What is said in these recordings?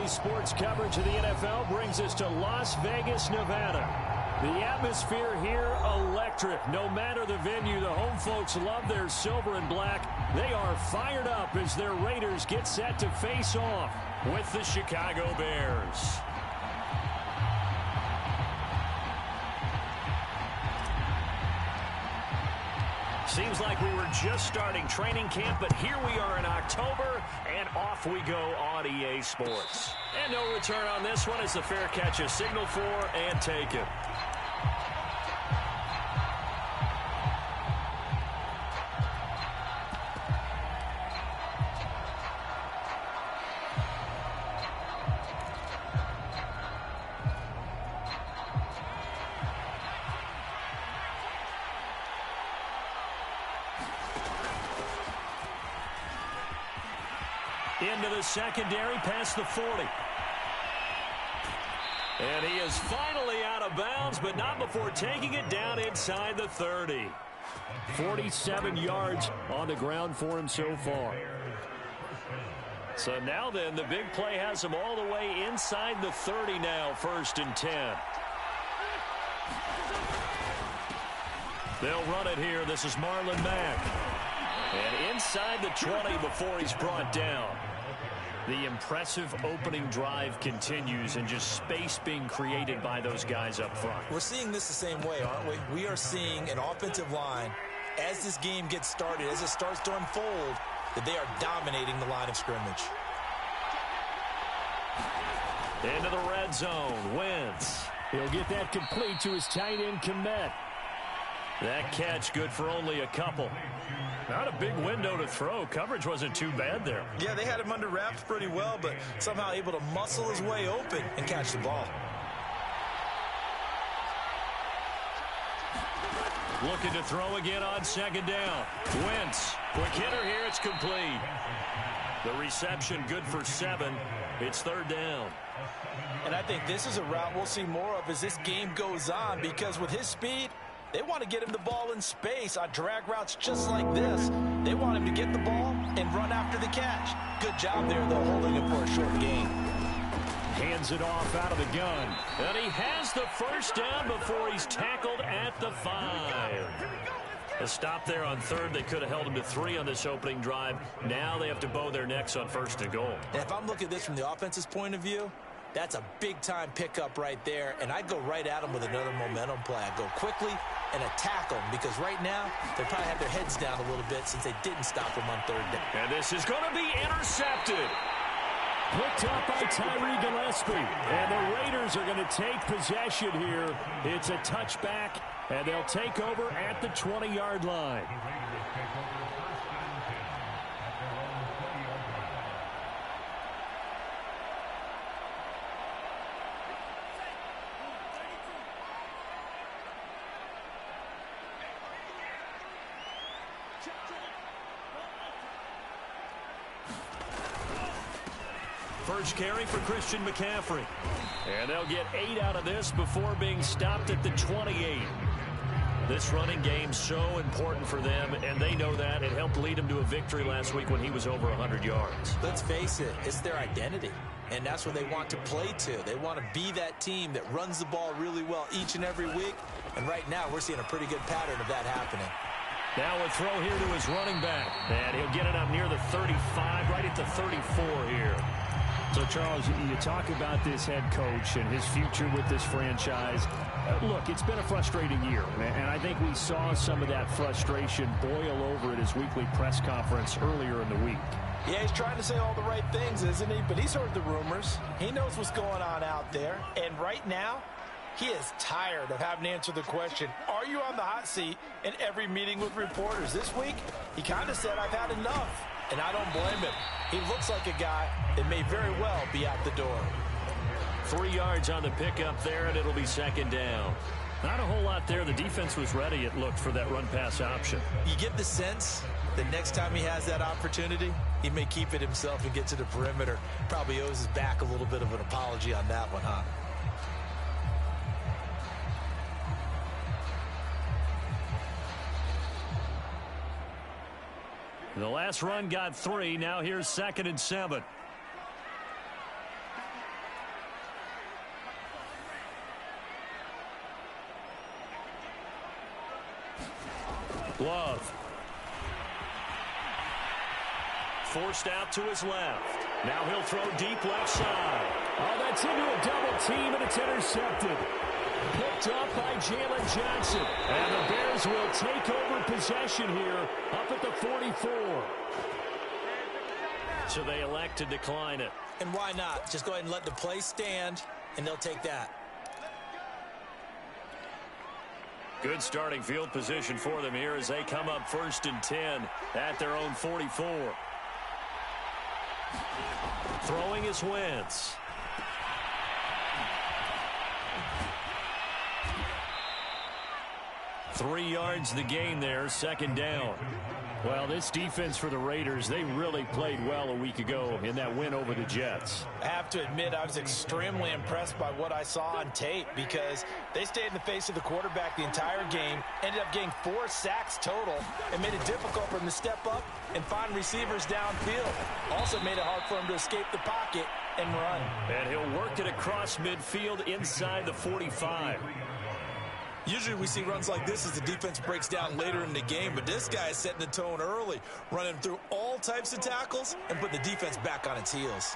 sports coverage of the NFL brings us to Las Vegas, Nevada. The atmosphere here, electric. No matter the venue, the home folks love their silver and black. They are fired up as their Raiders get set to face off with the Chicago Bears. Seems like we were just starting training camp, but here we are in October, and off we go on EA Sports. And no return on this one as the fair catch is signaled for and taken. Into the secondary, past the 40. And he is finally out of bounds, but not before taking it down inside the 30. 47 yards on the ground for him so far. So now then, the big play has him all the way inside the 30 now, 1st and 10. They'll run it here. This is Marlon Mack. And inside the 20 before he's brought down. The impressive opening drive continues and just space being created by those guys up front. We're seeing this the same way, aren't we? We are seeing an offensive line, as this game gets started, as it starts to unfold, that they are dominating the line of scrimmage. Into the red zone, Wentz. He'll get that complete to his tight end, Komet. That catch good for only a couple. Not a big window to throw. Coverage wasn't too bad there. Yeah, they had him under wraps pretty well, but somehow able to muscle his way open and catch the ball. Looking to throw again on 2nd down. Wentz, quick hitter here, it's complete. The reception good for 7. It's 3rd down. And I think this is a route we'll see more of as this game goes on, because with his speed, they want to get him the ball in space on drag routes just like this. They want him to get the ball and run after the catch. Good job there, though, holding him for a short gain. Hands it off out of the gun. And he has the 1st down before he's tackled at the 5. A stop there on 3rd. They could have held him to 3 on this opening drive. Now they have to bow their necks on 1st and goal. And if I'm looking at this from the offense's point of view, that's a big-time pickup right there, and I go right at him with another momentum play. I go quickly and attack them, because right now they probably have their heads down a little bit since they didn't stop him on 3rd down. And this is going to be intercepted. Picked up by Tyree Gillespie. And the Raiders are going to take possession here. It's a touchback, and they'll take over at the 20-yard line. First carry for Christian McCaffrey. And they'll get 8 out of this before being stopped at the 28. This running game so important for them, and they know that. It helped lead them to a victory last week when he was over 100 yards. Let's face it, it's their identity, and that's what they want to play to. They want to be that team that runs the ball really well each and every week, and right now we're seeing a pretty good pattern of that happening. Now a throw here to his running back, and he'll get it up near the 35, right at the 34 here. So, Charles, you talk about this head coach and his future with this franchise. Look, it's been a frustrating year, and I think we saw some of that frustration boil over at his weekly press conference earlier in the week. Yeah, he's trying to say all the right things, isn't he? But he's heard the rumors. He knows what's going on out there. And right now, he is tired of having to answer the question, are you on the hot seat in every meeting with reporters? This week, he kind of said, I've had enough. And I don't blame him. He looks like a guy that may very well be out the door. 3 yards on the pickup there, and it'll be 2nd down. Not a whole lot there. The defense was ready, it looked, for that run-pass option. You get the sense that next time he has that opportunity, he may keep it himself and get to the perimeter. Probably owes his back a little bit of an apology on that one, huh? The last run got 3. Now here's 2nd and 7. Love. Forced out to his left. Now he'll throw deep left side. Oh, that's into a double team, and it's intercepted. Picked up by Jalen Johnson. And the Bears will take over possession here up at the 44. So they elect to decline it. And why not? Just go ahead and let the play stand, and they'll take that. Good starting field position for them here as they come up 1st and 10 at their own 44. Throwing is Wentz. Three yards the gain there, 2nd down. Well, this defense for the Raiders, they really played well a week ago in that win over the Jets. I have to admit, I was extremely impressed by what I saw on tape because they stayed in the face of the quarterback the entire game, ended up getting 4 sacks total, and made it difficult for him to step up and find receivers downfield. Also made it hard for him to escape the pocket and run. And he'll work it across midfield inside the 45. Usually we see runs like this as the defense breaks down later in the game, but this guy is setting the tone early, running through all types of tackles and put the defense back on its heels.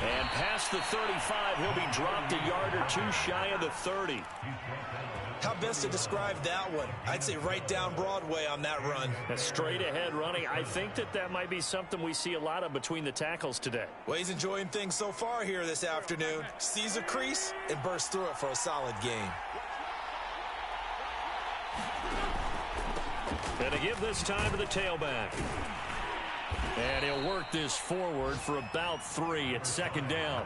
And past the 35, he'll be dropped a yard or 2 shy of the 30. How best to describe that one? I'd say right down Broadway on that run. A straight ahead running. I think that might be something we see a lot of between the tackles today. Well, he's enjoying things so far here this afternoon. Sees a crease and bursts through it for a solid game. And to give this time to the tailback. And he'll work this forward for about 3 at 2nd down.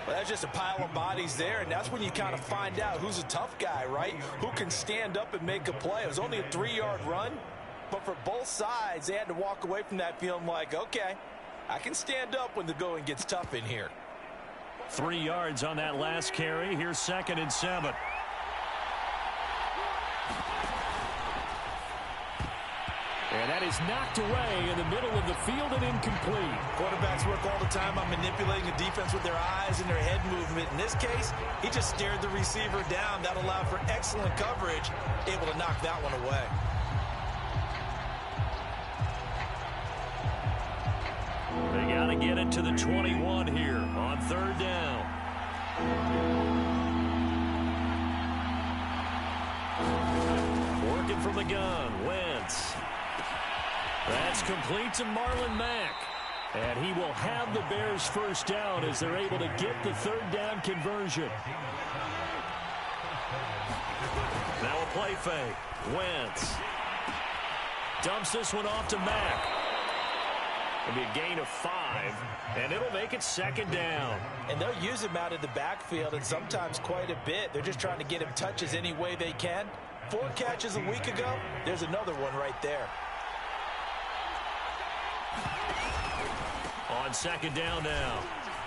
Well, that's just a pile of bodies there, and that's when you kind of find out who's a tough guy, right? Who can stand up and make a play. It was only a 3-yard run, but for both sides, they had to walk away from that feeling like, okay, I can stand up when the going gets tough in here. 3 yards on that last carry. Here's 2nd and 7. And that is knocked away in the middle of the field and incomplete. Quarterbacks work all the time on manipulating the defense with their eyes and their head movement. In this case, he just stared the receiver down. That allowed for excellent coverage, able to knock that one away. They got to get it to the 21 here on 3rd down. Working from the gun, Wentz. That's complete to Marlon Mack. And he will have the Bears 1st down as they're able to get the 3rd down conversion. Now a play fake. Wentz dumps this one off to Mack. It'll be a gain of 5, and it'll make it 2nd down. And they'll use him out of the backfield, and sometimes quite a bit. They're just trying to get him touches any way they can. 4 catches a week ago, there's another one right there. On 2nd down now,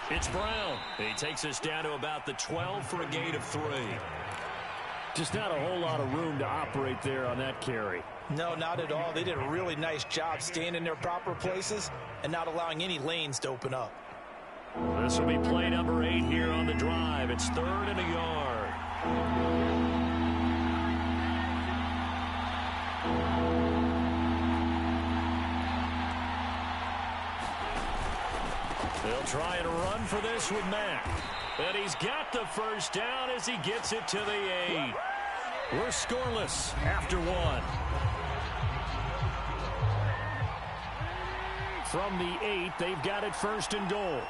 it's Brown. He takes us down to about the 12 for a gain of 3. Just not a whole lot of room to operate there on that carry. No, not at all. They did a really nice job staying in their proper places and not allowing any lanes to open up. This will be play number 8 here on the drive. It's 3rd and a yard. They'll try and run for this with Mack. And he's got the 1st down as he gets it to the 8. We're scoreless after 1. From the 8, they've got it 1st and goal.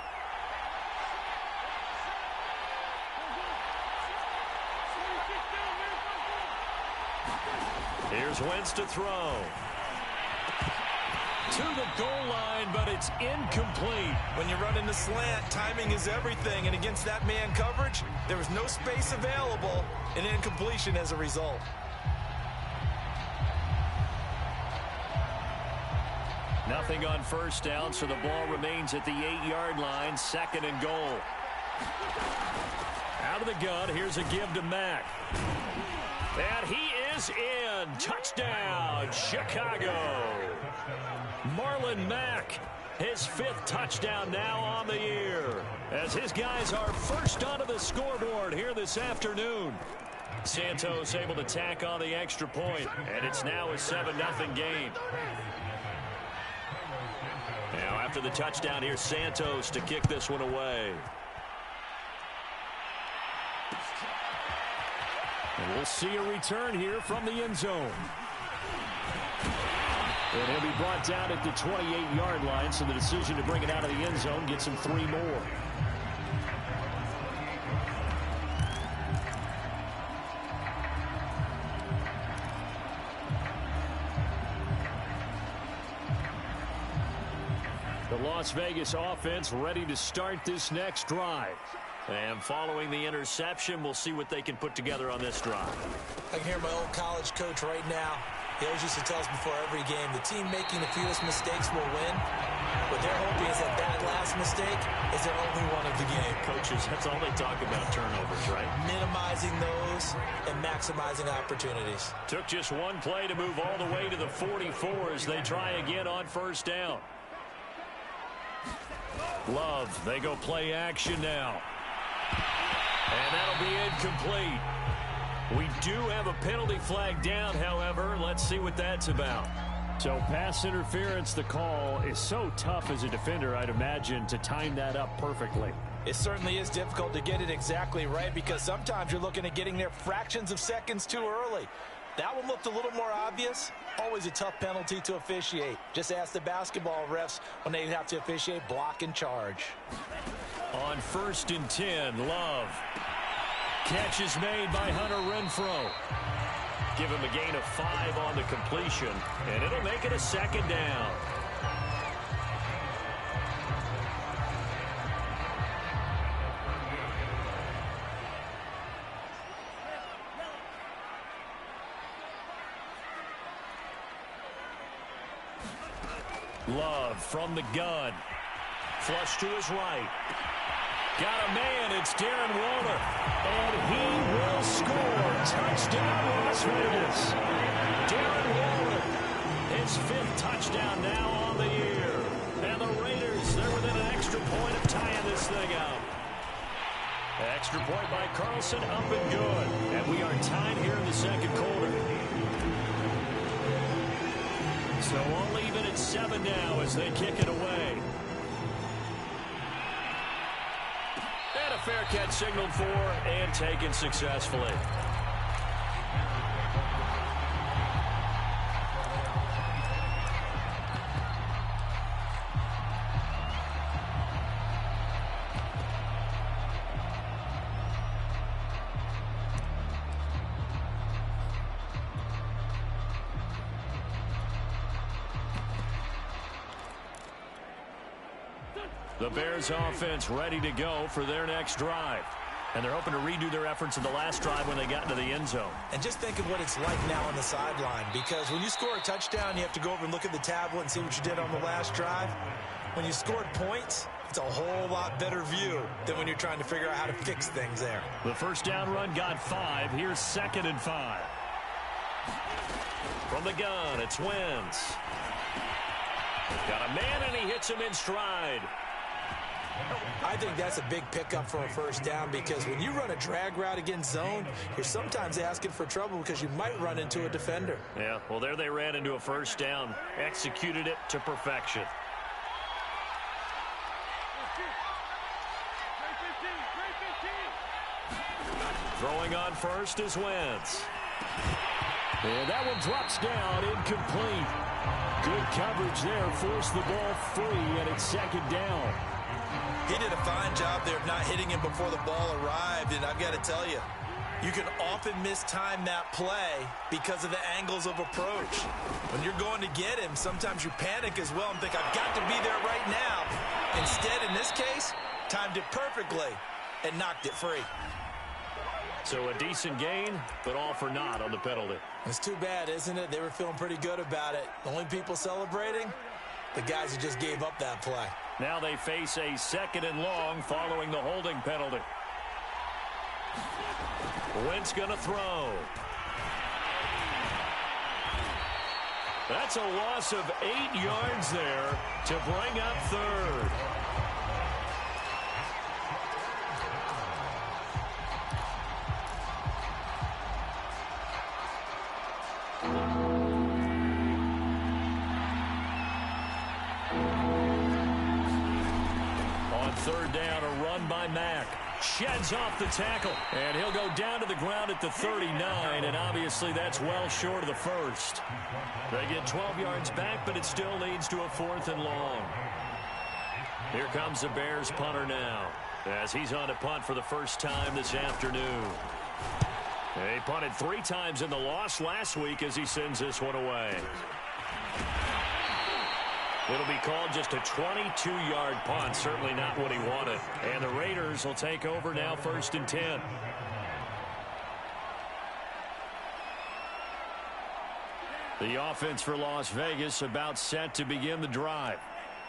Here's Wentz to throw. To the goal line, but it's incomplete. When you run in the slant, timing is everything. And against that man coverage, there was no space available, and incompletion as a result. Nothing on 1st down, so the ball remains at the 8-yard line, 2nd and goal. Out of the gun, here's a give to Mack. And he is in. Touchdown, Chicago. Marlon Mack, his 5th touchdown now on the year. as his guys are first onto the scoreboard here this afternoon. Santos able to tack on the extra point, and it's now a 7-0 game. Now after the touchdown here, Santos to kick this one away. And we'll see a return here from the end zone. And he'll be brought down at the 28-yard line, so the decision to bring it out of the end zone gets him 3 more. The Las Vegas offense ready to start this next drive. And following the interception, we'll see what they can put together on this drive. I can hear my old college coach right now. He always used to tell us before every game, the team making the fewest mistakes will win. What they're hoping is that last mistake is their only one of the game. Coaches, that's all they talk about, turnovers, right? Minimizing those and maximizing opportunities. Took just one play to move all the way to the 44 as they try again on first down. Love, they go play action now. And that'll be incomplete. We do have a penalty flag down, however. Let's see what that's about. So pass interference, the call is so tough as a defender, I'd imagine, to time that up perfectly. It certainly is difficult to get it exactly right because sometimes you're looking at getting there fractions of seconds too early. That one looked a little more obvious. Always a tough penalty to officiate. Just ask the basketball refs when they have to officiate block and charge. On 1st and 10, Love. Catch is made by Hunter Renfrow. Give him a gain of 5 on the completion, and it'll make it a 2nd down. Love from the gun. Flush to his right. Got a man, it's Darren Waller. And he will score. Touchdown, Las Vegas. Darren Waller, his 5th touchdown now on the year. And the Raiders, they're within an extra point of tying this thing up. Extra point by Carlson, up and good. And we are tied here in the 2nd quarter. So we'll leave it at 7 now as they kick it away. And a fair catch signaled for and taken successfully. The Bears offense ready to go for their next drive. And they're hoping to redo their efforts in the last drive when they got into the end zone. And just think of what it's like now on the sideline, because when you score a touchdown, you have to go over and look at the tablet and see what you did on the last drive. When you scored points, it's a whole lot better view than when you're trying to figure out how to fix things there. The first down run got 5. Here's 2nd and 5. From the gun, it's Wentz. Got a man, and he hits him in stride. I think that's a big pickup for a first down, because when you run a drag route against zone, you're sometimes asking for trouble because you might run into a defender. Yeah, well, there they ran into a first down, executed it to perfection. Throwing on first is Wentz. And that one drops down, incomplete. Good coverage there, forced the ball free, and it's 2nd down. He did a fine job there of not hitting him before the ball arrived, and I've got to tell you, you can often mistime that play because of the angles of approach. When you're going to get him, sometimes you panic as well and think, I've got to be there right now. Instead, in this case, timed it perfectly and knocked it free. So a decent gain, but all for naught on the penalty. It's too bad, isn't it? They were feeling pretty good about it. The only people celebrating, the guys who just gave up that play. Now they face a 2nd and long following the holding penalty. Wentz gonna throw. That's a loss of 8 yards there to bring up 3rd. third down, a run by Mack. Sheds off the tackle, and he'll go down to the ground at the 39, and obviously that's well short of the first. They get 12 yards back, but it still leads to a 4th and long. Here comes the Bears punter now, as he's on to punt for the first time this afternoon. He punted 3 times in the loss last week as he sends this one away. It'll be called just a 22-yard punt, certainly not what he wanted. And the Raiders will take over now, 1st and 10. The offense for Las Vegas about set to begin the drive.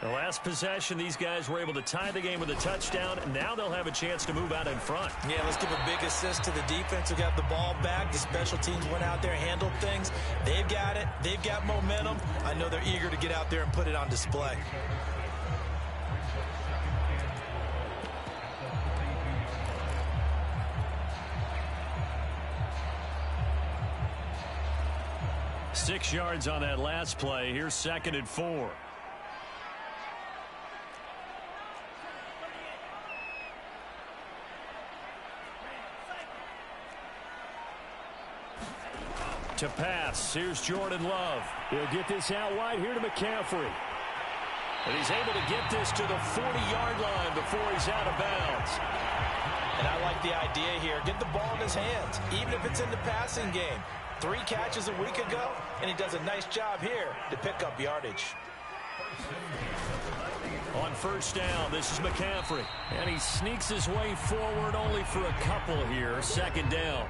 The last possession, these guys were able to tie the game with a touchdown, and now they'll have a chance to move out in front. Yeah, let's give a big assist to the defense who got the ball back. The special teams went out there, handled things. They've got it. They've got momentum. I know they're eager to get out there and put it on display. Six yards on that last play. Here's 2nd and 4. To pass, here's Jordan Love. He'll get this out wide here to McCaffrey. And he's able to get this to the 40-yard line before he's out of bounds. And I like the idea here. Get the ball in his hands, even if it's in the passing game. 3 catches a week ago, and he does a nice job here to pick up yardage. On 1st down, this is McCaffrey. And he sneaks his way forward only for a couple here. 2nd down.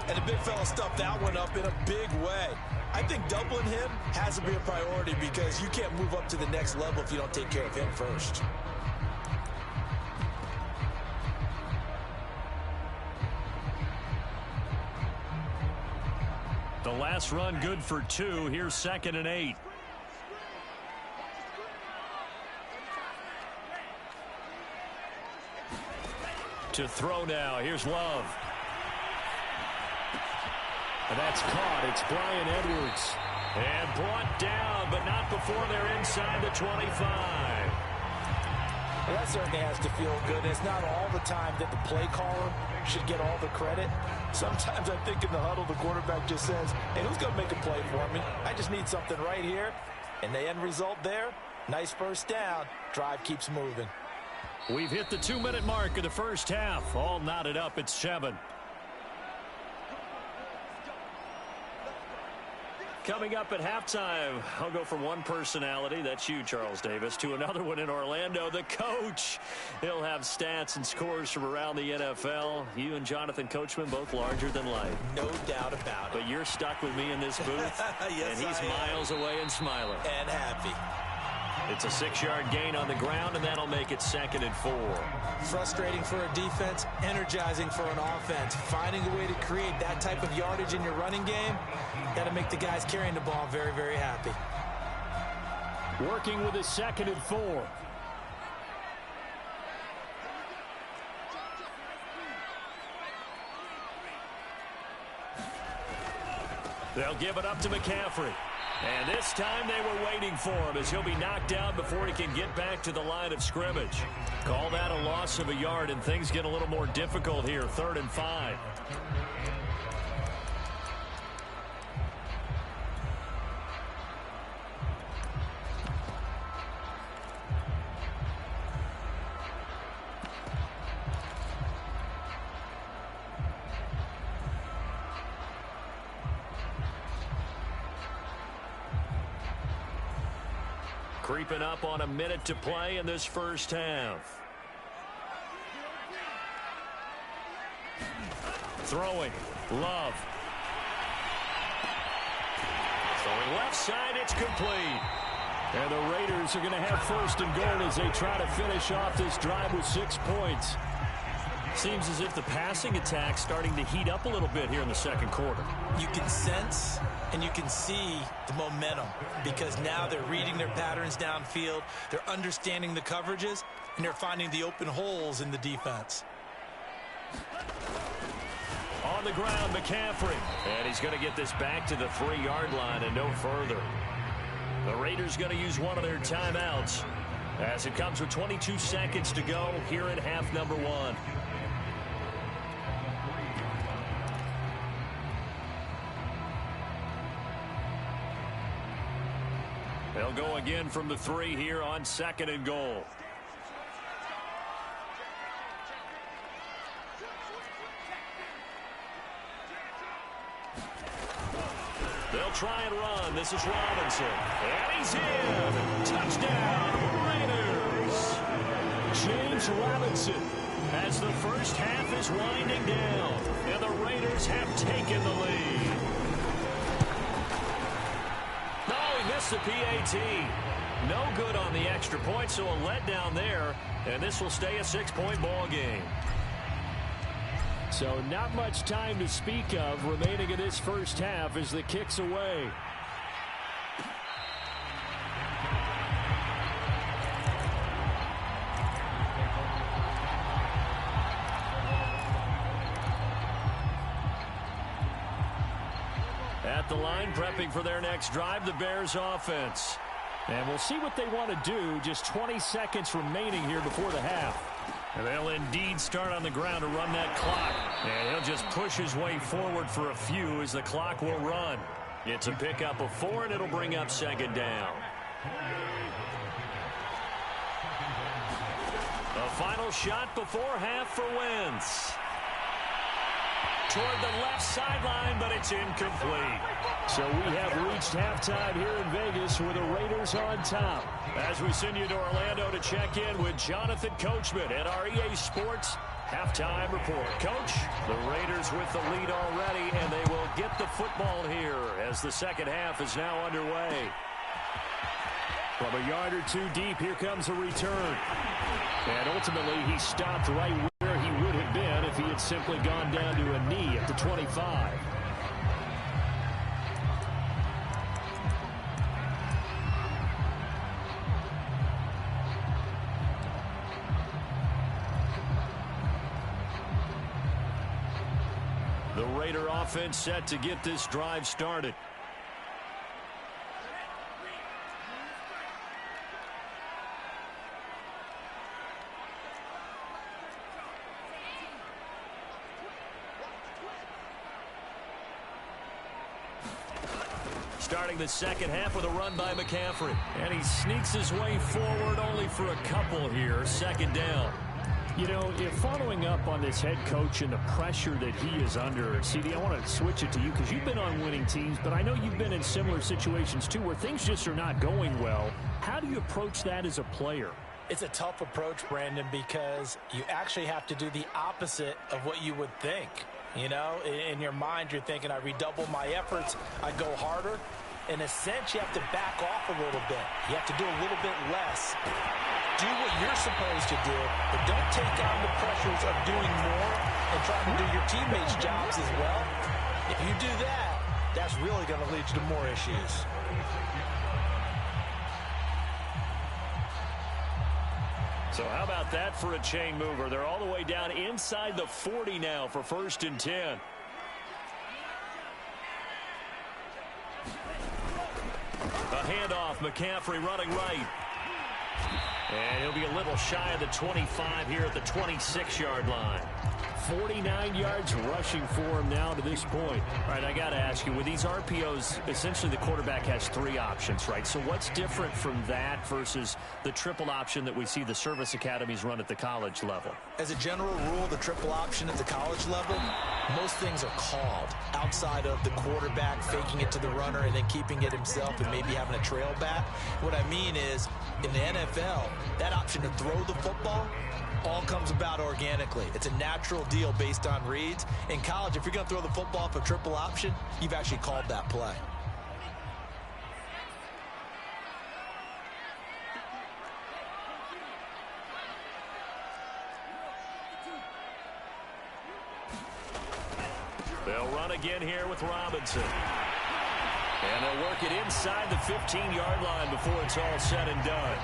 And the big fella stuffed that one up in a big way. I think doubling him has to be a priority because you can't move up to the next level if you don't take care of him first. The last run good for 2. Here's 2nd and 8. To throw now. Here's Love. And that's caught. It's Bryan Edwards. And brought down, but not before they're inside the 25. Well, that certainly has to feel good. It's not all the time that the play caller should get all the credit. Sometimes I think in the huddle, the quarterback just says, hey, who's going to make a play for me? I just need something right here. And the end result there, nice 1st down. Drive keeps moving. We've hit the 2-minute mark of the first half. All knotted up at 7. Coming up at halftime, I'll go from one personality, that's you, Charles Davis, to another one in Orlando, the coach. He'll have stats and scores from around the NFL. You and Jonathan Coachman, both larger than life. No doubt about it. But you're stuck with me in this booth, yes, and he's miles away and smiling. And happy. It's a 6-yard gain on the ground, and that'll make it 2nd and 4. Frustrating for a defense, energizing for an offense. Finding a way to create that type of yardage in your running game, got to make the guys carrying the ball very, very happy. Working with a 2nd and 4. They'll give it up to McCaffrey. And this time they were waiting for him as he'll be knocked down before he can get back to the line of scrimmage. Call that a loss of a yard, and things get a little more difficult here. 3rd and 5. Creeping up on a minute to play in this first half. Throwing. Love. Throwing left side. It's complete. And the Raiders are going to have 1st and goal as they try to finish off this drive with 6 points. Seems as if the passing attack's starting to heat up a little bit here in the 2nd quarter. You can sense and you can see the momentum because now they're reading their patterns downfield, they're understanding the coverages, and they're finding the open holes in the defense. On the ground, McCaffrey. And he's going to get this back to the 3-yard line and no further. The Raiders going to use one of their timeouts. as it comes with 22 seconds to go here in half number one. They'll go again from the 3 here on 2nd and goal. They'll try and run. This is Robinson. And he's in. Touchdown, Raiders. James Robinson as the first half is winding down. And the Raiders have taken the lead. Missed the PAT. No good on the extra point, so a letdown there. And this will stay a 6-point ball game. So not much time to speak of remaining in this first half as the kick's away. At the line, prepping for their next drive, the Bears offense. And we'll see what they want to do. Just 20 seconds remaining here before the half. And they'll indeed start on the ground to run that clock. And he'll just push his way forward for a few as the clock will run. It's a pickup of 4, and it'll bring up 2nd down. A final shot before half for Wentz. Toward the left sideline, but it's incomplete. So we have reached halftime here in Vegas with the Raiders on top. As we send you to Orlando to check in with Jonathan Coachman at our EA Sports Halftime Report. Coach, the Raiders with the lead already, and they will get the football here as the second half is now underway. From a yard or 2 deep, here comes a return. And ultimately, he stopped right where he would have been if he had simply gone down to a knee at the 25. The Raider offense set to get this drive started. Starting the second half with a run by McCaffrey. And he sneaks his way forward only for a couple here. 2nd down. You know, if following up on this head coach and the pressure that he is under, CD, I want to switch it to you because you've been on winning teams, but I know you've been in similar situations too where things just are not going well. How do you approach that as a player? It's a tough approach, Brandon, because you actually have to do the opposite of what you would think. You know, in your mind, you're thinking, I redouble my efforts, I go harder. In a sense, you have to back off a little bit. You have to do a little bit less. Do what you're supposed to do, but don't take on the pressures of doing more and trying to do your teammates' jobs as well. If you do that, that's really going to lead you to more issues. So how about that for a chain mover? They're all the way down inside the 40 now for 1st and 10. A handoff, McCaffrey running right. And he'll be a little shy of the 25 here at the 26-yard line. 49 yards rushing for him now to this point. All right, I got to ask you, with these RPOs, essentially the quarterback has 3 options, right? So what's different from that versus the triple option that we see the service academies run at the college level? As a general rule, the triple option at the college level, most things are called outside of the quarterback faking it to the runner and then keeping it himself and maybe having a trail back. What I mean is, in the NFL, that option to throw the football all comes about organically. It's a natural deal based on reads. In college, if you're going to throw the football for triple option, you've actually called that play. They'll run again here with Robinson. And they'll work it inside the 15-yard line before it's all said and done.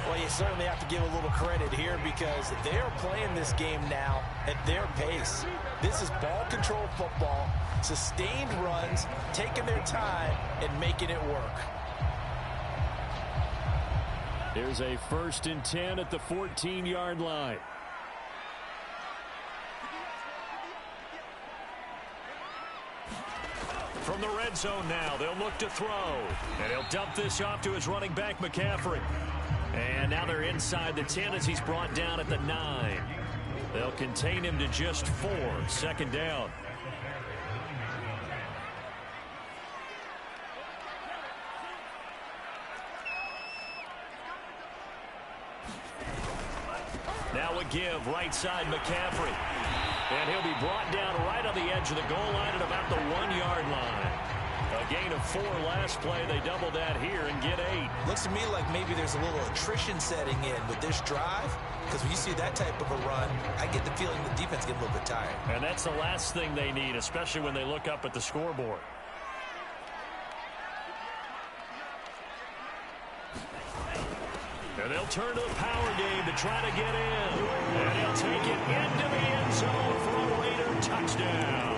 Well, you certainly have to give a little credit here because they're playing this game now at their pace. This is ball control football, sustained runs, taking their time and making it work. Here's a 1st and 10 at the 14-yard line. From the red zone now, they'll look to throw. And he'll dump this off to his running back, McCaffrey. And now they're inside the 10 as he's brought down at the 9. They'll contain him to just 4. 2nd down. Now a give, right side McCaffrey. And he'll be brought down right on the edge of the goal line at about the 1-yard line. A gain of 4 last play. They double that here and get 8. Looks to me like maybe there's a little attrition setting in with this drive, because when you see that type of a run, I get the feeling the defense gets a little bit tired. And that's the last thing they need, especially when they look up at the scoreboard. And they'll turn to the power game to try to get in. And he'll take it into the end zone for a Raider touchdown.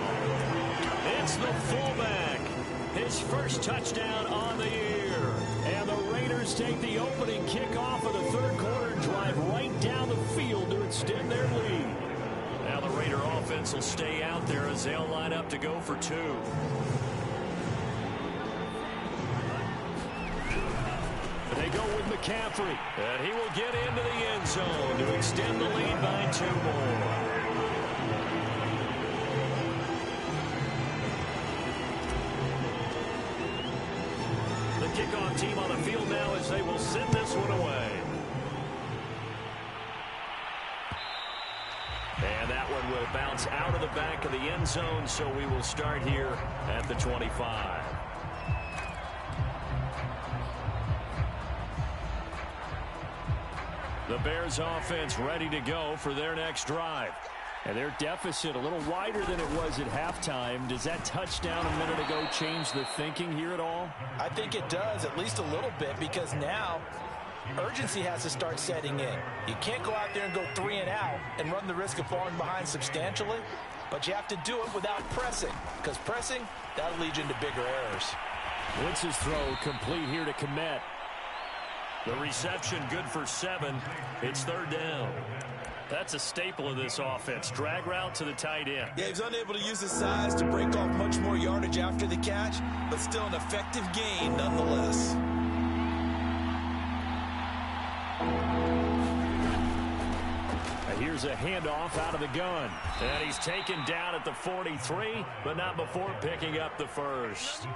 It's the fullback. His first touchdown on the year. And the Raiders take the opening kickoff of the 3rd quarter and drive right down the field to extend their lead. Now the Raider offense will stay out there as they'll line up to go for 2. They go with McCaffrey, and he will get into the end zone to extend the lead by 2 more. The kickoff team on the field now as they will send this one away. And that one will bounce out of the back of the end zone, so we will start here at the 25. The Bears offense ready to go for their next drive. And their deficit a little wider than it was at halftime. Does that touchdown a minute ago change the thinking here at all? I think it does, at least a little bit, because now urgency has to start setting in. You can't go out there and go 3 and out and run the risk of falling behind substantially, but you have to do it without pressing, because pressing, that'll lead you into bigger errors. Wentz's throw complete here to Kmet. The reception good for 7. It's 3rd down. That's a staple of this offense. Drag route to the tight end. Yeah, he's unable to use his size to break off much more yardage after the catch, but still an effective gain nonetheless. Here's a handoff out of the gun. And he's taken down at the 43, but not before picking up the 1st.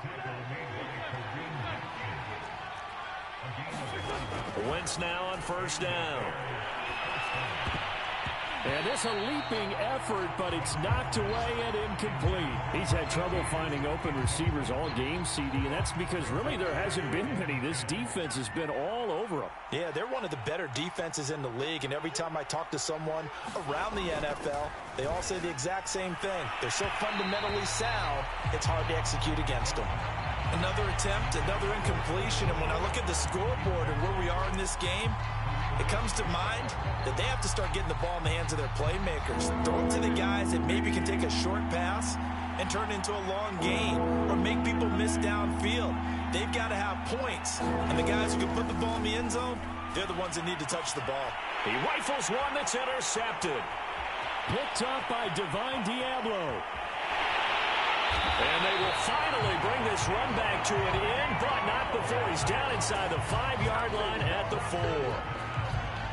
Wentz now on 1st down. And it's a leaping effort, but it's knocked away and incomplete. He's had trouble finding open receivers all game, CD, and that's because really there hasn't been many. This defense has been all over them. Yeah, they're one of the better defenses in the league, and every time I talk to someone around the NFL, they all say the exact same thing. They're so fundamentally sound, it's hard to execute against them. Another attempt, another incompletion, and when I look at the scoreboard and where we are in this game, it comes to mind that they have to start getting the ball in the hands of their playmakers. Throw it to the guys that maybe can take a short pass and turn it into a long gain or make people miss downfield. They've got to have points, and the guys who can put the ball in the end zone, they're the ones that need to touch the ball. He rifles one that's intercepted. Picked up by Divine Diablo. And they will finally bring this run back to an end, but not before he's down inside the 5-yard line at the 4.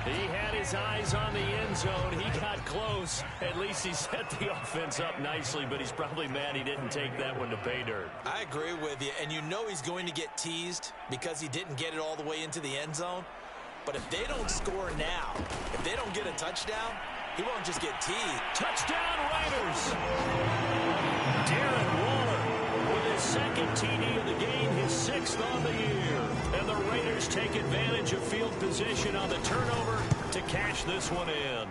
He had his eyes on the end zone. He got close. At least he set the offense up nicely, but he's probably mad he didn't take that one to pay dirt. I agree with you, and you know he's going to get teased because he didn't get it all the way into the end zone. But if they don't score now, if they don't get a touchdown, he won't just get teased. Touchdown, Raiders! Darren Waller with his 2nd TD of the game, his 6th on the year. And the Raiders take advantage of field position on the turnover to cash this one in.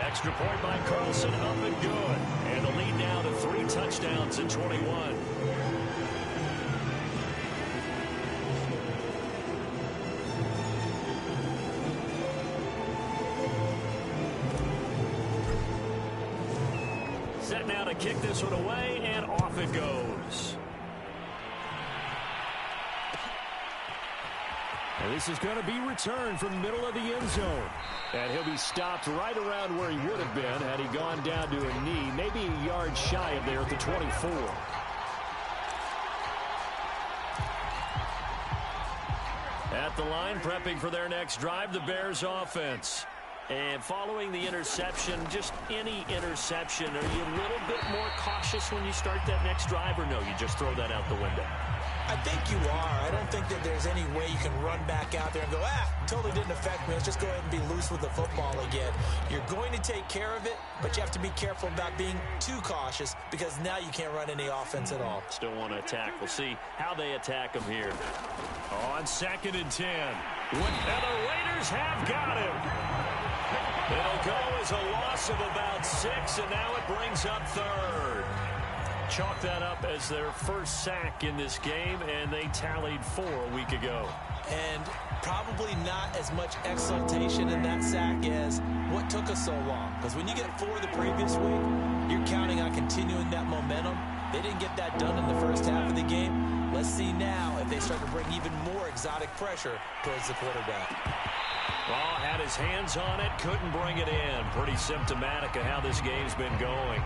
Extra point by Carlson, up and good. And the lead now to 3 touchdowns in 21. Set now to kick this one away, and off it goes. This is going to be returned from the middle of the end zone. And he'll be stopped right around where he would have been had he gone down to a knee, maybe a yard shy of there at the 24. At the line, prepping for their next drive, the Bears offense. And following the interception, just any interception, are you a little bit more cautious when you start that next drive, or no, you just throw that out the window? I think you are. I don't think that there's any way you can run back out there and go, totally didn't affect me. Let's just go ahead and be loose with the football again. You're going to take care of it, but you have to be careful about being too cautious because now you can't run any offense at all. Still want to attack. We'll see how they attack him here. On 2nd and 10. And the Raiders have got him. It'll go as a loss of about 6, and now it brings up 3rd. Chalk that up as their first sack in this game, and they tallied 4 a week ago. And probably not as much exultation in that sack as what took us so long. Because when you get 4 the previous week, you're counting on continuing that momentum. They didn't get that done in the first half of the game. Let's see now if they start to bring even more exotic pressure towards the quarterback. Ball had his hands on it, couldn't bring it in. Pretty symptomatic of how this game's been going.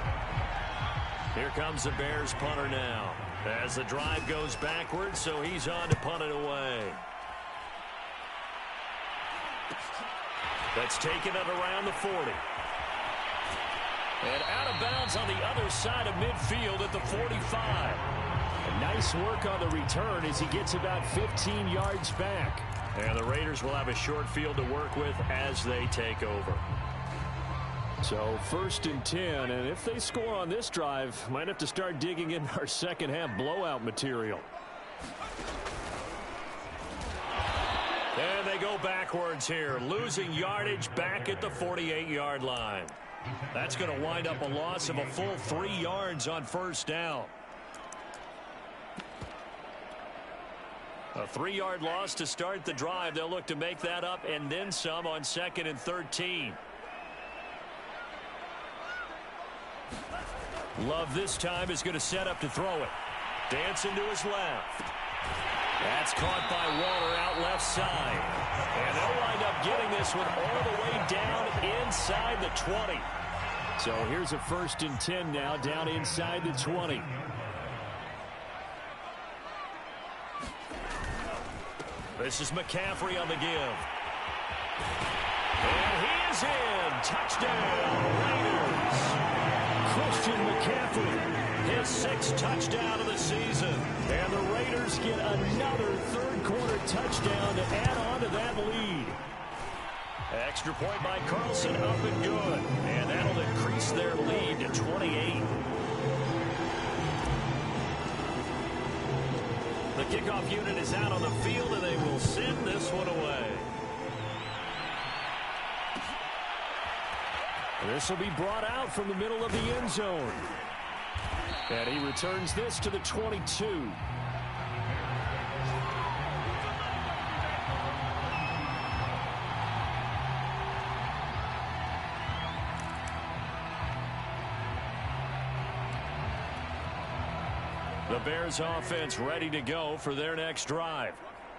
Here comes the Bears punter now as the drive goes backwards, so he's on to punt it away. That's taken it around the 40. And out of bounds on the other side of midfield at the 45. And nice work on the return as he gets about 15 yards back. And the Raiders will have a short field to work with as they take over. So 1st and 10, and if they score on this drive, might have to start digging in our second half blowout material. And they go backwards here, losing yardage back at the 48-yard line. That's going to wind up a loss of a full 3 yards on 1st down. A 3-yard loss to start the drive. They'll look to make that up and then some on 2nd and 13. Love this time is going to set up to throw it. Dancing to his left. That's caught by Waller out left side. And they'll wind up getting this one all the way down inside the 20. So here's a 1st and 10 now down inside the 20. This is McCaffrey on the give. And he is in. Touchdown, Raiders. Christian McCaffrey, his 6th touchdown of the season. And the Raiders get another 3rd quarter touchdown to add on to that lead. Extra point by Carlson, up and good. And that'll increase their lead to 28. The kickoff unit is out on the field, and they will send this one away. This will be brought out from the middle of the end zone. And he returns this to the 22. The Bears offense ready to go for their next drive.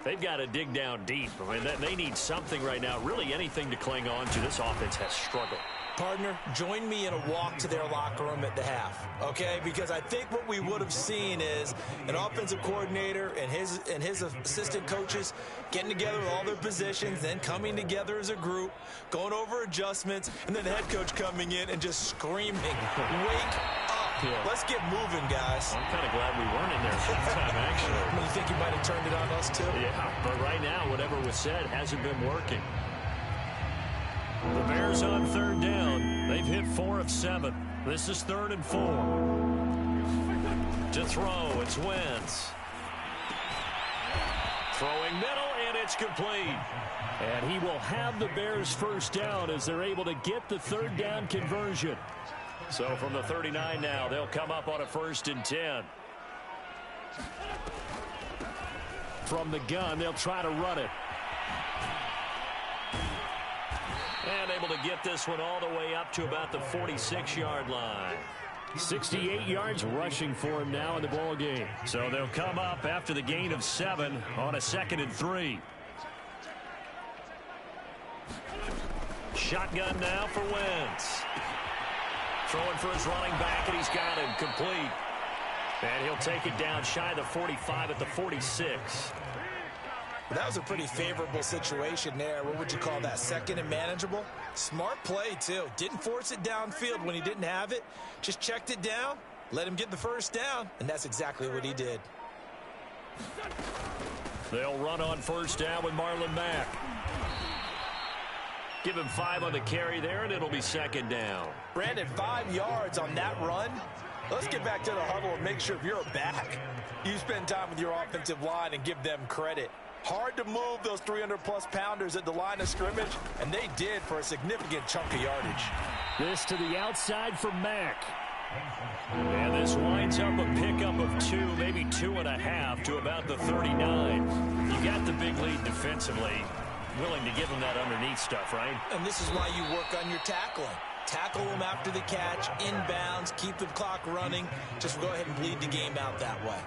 They've got to dig down deep. I mean, they need something right now, really anything to cling on to. This offense has struggled. Partner, join me in a walk to their locker room at the half, okay? Because I think what we would have seen is an offensive coordinator and his assistant coaches getting together with all their positions, then coming together as a group, going over adjustments, and then the head coach coming in and just screaming, wake up. Yeah. Let's get moving, guys. I'm kind of glad we weren't in there sometime, actually. You think you might have turned it on us, too? Yeah, but right now, whatever was said hasn't been working. The Bears on 3rd down. They've hit 4 of 7. This is 3rd and 4. To throw, it's Wentz. Throwing middle, and it's complete. And he will have the Bears' 1st down as they're able to get the 3rd down conversion. So from the 39 now, they'll come up on a 1st and 10. From the gun, they'll try to run it. And able to get this one all the way up to about the 46-yard line. 68 yards rushing for him now in the ball game. So they'll come up after the gain of 7 on a 2nd and 3. Shotgun now for Wentz. Throwing for his running back, and he's got him complete. And he'll take it down shy of the 45 at the 46. That was a pretty favorable situation there. What would you call that? Second and manageable? Smart play, too. Didn't force it downfield when he didn't have it. Just checked it down, let him get the first down, and that's exactly what he did. They'll run on first down with Marlon Mack. Give him 5 on the carry there, and it'll be second down. Brandon, 5 yards on that run. Let's get back to the huddle and make sure if you're a back, you spend time with your offensive line and give them credit. Hard to move those 300-plus pounders at the line of scrimmage, and they did for a significant chunk of yardage. This to the outside for Mack. And this winds up a pickup of 2, maybe 2.5 to about the 39. You got the big lead defensively. Willing to give them that underneath stuff, right? And this is why you work on your tackling. Tackle them after the catch, inbounds, keep the clock running. Just go ahead and bleed the game out that way.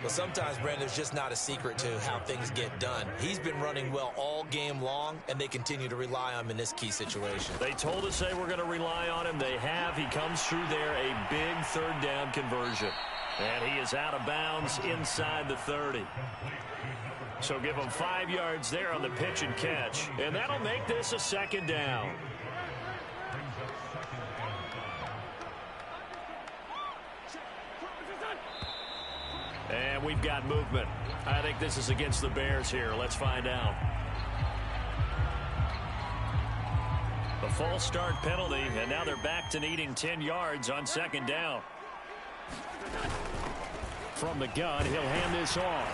Well, sometimes, Brandon, there's just not a secret to how things get done. He's been running well all game long, and they continue to rely on him in this key situation. They told us they were going to rely on him. They have. He comes through there, a big third down conversion. And he is out of bounds inside the 30. So give him 5 yards there on the pitch and catch. And that'll make this a second down. And we've got movement. I think this is against the Bears here. Let's find out. A false start penalty, and now they're back to needing 10 yards on second down. From the gun, he'll hand this off.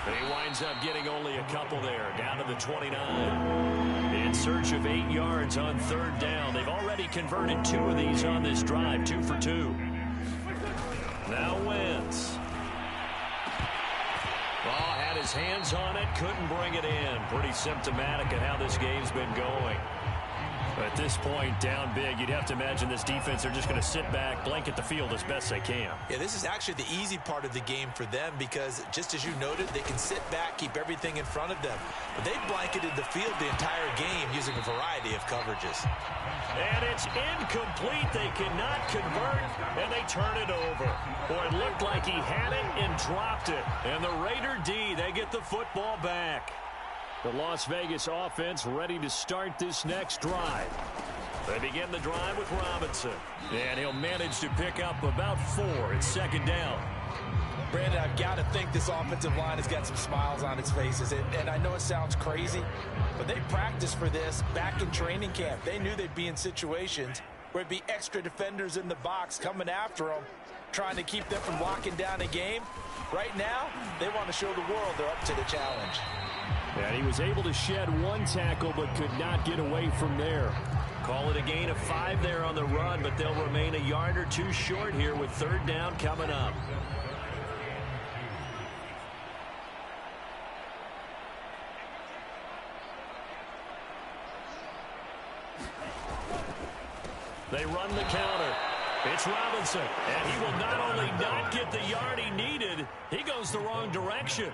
He winds up getting only a couple there, down to the 29. In search of 8 yards on third down. They've already converted 2 of these on this drive, 2 for 2. Now Wentz. Ball had his hands on it, couldn't bring it in. Pretty symptomatic of how this game's been going. At this point, down big, you'd have to imagine this defense, they're just going to sit back, blanket the field as best they can. Yeah, this is actually the easy part of the game for them because, just as you noted, they can sit back, keep everything in front of them. But they blanketed the field the entire game using a variety of coverages. And it's incomplete. They cannot convert, and they turn it over. Boy, it looked like he had it and dropped it. And the Raider D, they get the football back. The Las Vegas offense ready to start this next drive. They begin the drive with Robinson. And he'll manage to pick up about 4. It's second down. Brandon, I've got to think this offensive line has got some smiles on its faces. And I know it sounds crazy, but they practiced for this back in training camp. They knew they'd be in situations where it'd be extra defenders in the box coming after them, trying to keep them from locking down a game. Right now, they want to show the world they're up to the challenge. And he was able to shed 1 tackle but could not get away from there. Call it a gain of 5 there on the run, but they'll remain a yard or 2 short here with third down coming up. They run the counter. It's Robinson, and he will not only not get the yard he needed, he goes the wrong direction.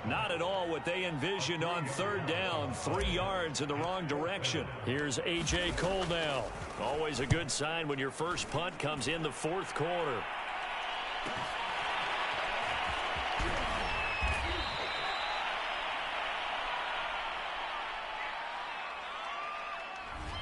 Not at all what they envisioned on third down. 3 yards in the wrong direction. Here's A.J. Cole now. Always a good sign when your first punt comes in the 4th quarter.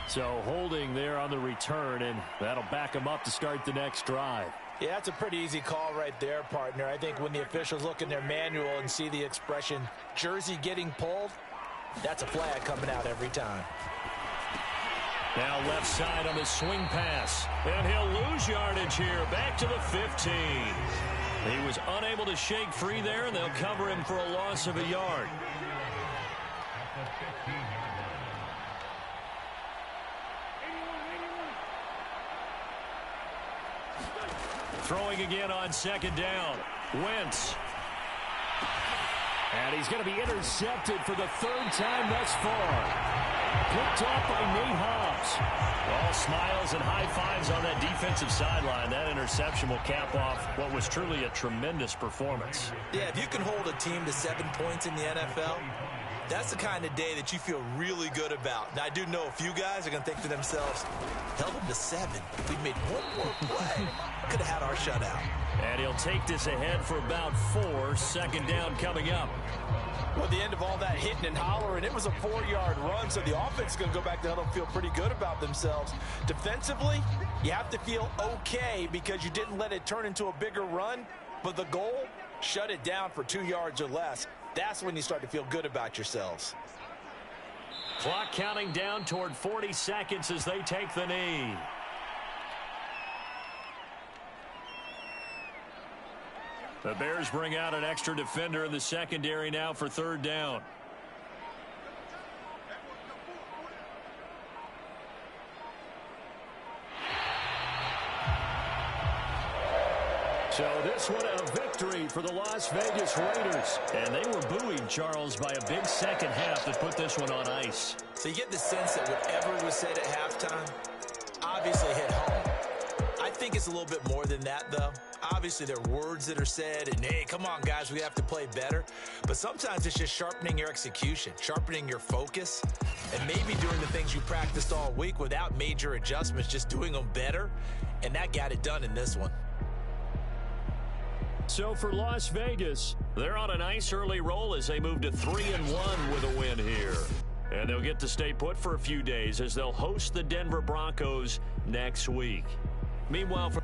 So holding there on the return, and that'll back them up to start the next drive. Yeah, that's a pretty easy call right there, partner. I think when the officials look in their manual and see the expression jersey getting pulled, that's a flag coming out every time. Now left side on the swing pass, and he'll lose yardage here, back to the 15. He was unable to shake free there, and they'll cover him for a loss of a yard. Throwing again on second down. Wentz. And he's going to be intercepted for the 3rd time thus far. Picked off by Nate Hobbs. All smiles and high fives on that defensive sideline. That interception will cap off what was truly a tremendous performance. Yeah, if you can hold a team to 7 points in the NFL, That's the kind of day that you feel really good about. Now, I do know a few guys are going to think to themselves, held them to 7. If we'd made one more play, could have had our shutout. And he'll take this ahead for about 4. Second down coming up. Well, at the end of all that hitting and hollering, it was a 4-yard run, so the offense is going to go back to huddle and feel pretty good about themselves. Defensively, you have to feel okay because you didn't let it turn into a bigger run, but the goal, shut it down for 2 yards or less. That's when you start to feel good about yourselves. Clock counting down toward 40 seconds as they take the knee. The Bears bring out an extra defender in the secondary now for 3rd down. So this one a victory for the Las Vegas Raiders. And they were buoyed, Charles, by a big second half that put this one on ice. So you get the sense that whatever was said at halftime obviously hit home. I think it's a little bit more than that, though. Obviously, there are words that are said, and, hey, come on, guys, we have to play better. But sometimes it's just sharpening your execution, sharpening your focus, and maybe doing the things you practiced all week without major adjustments, just doing them better. And that got it done in this one. So for Las Vegas, they're on a nice early roll as they move to 3-1 with a win here. And they'll get to stay put for a few days as they'll host the Denver Broncos next week. Meanwhile, for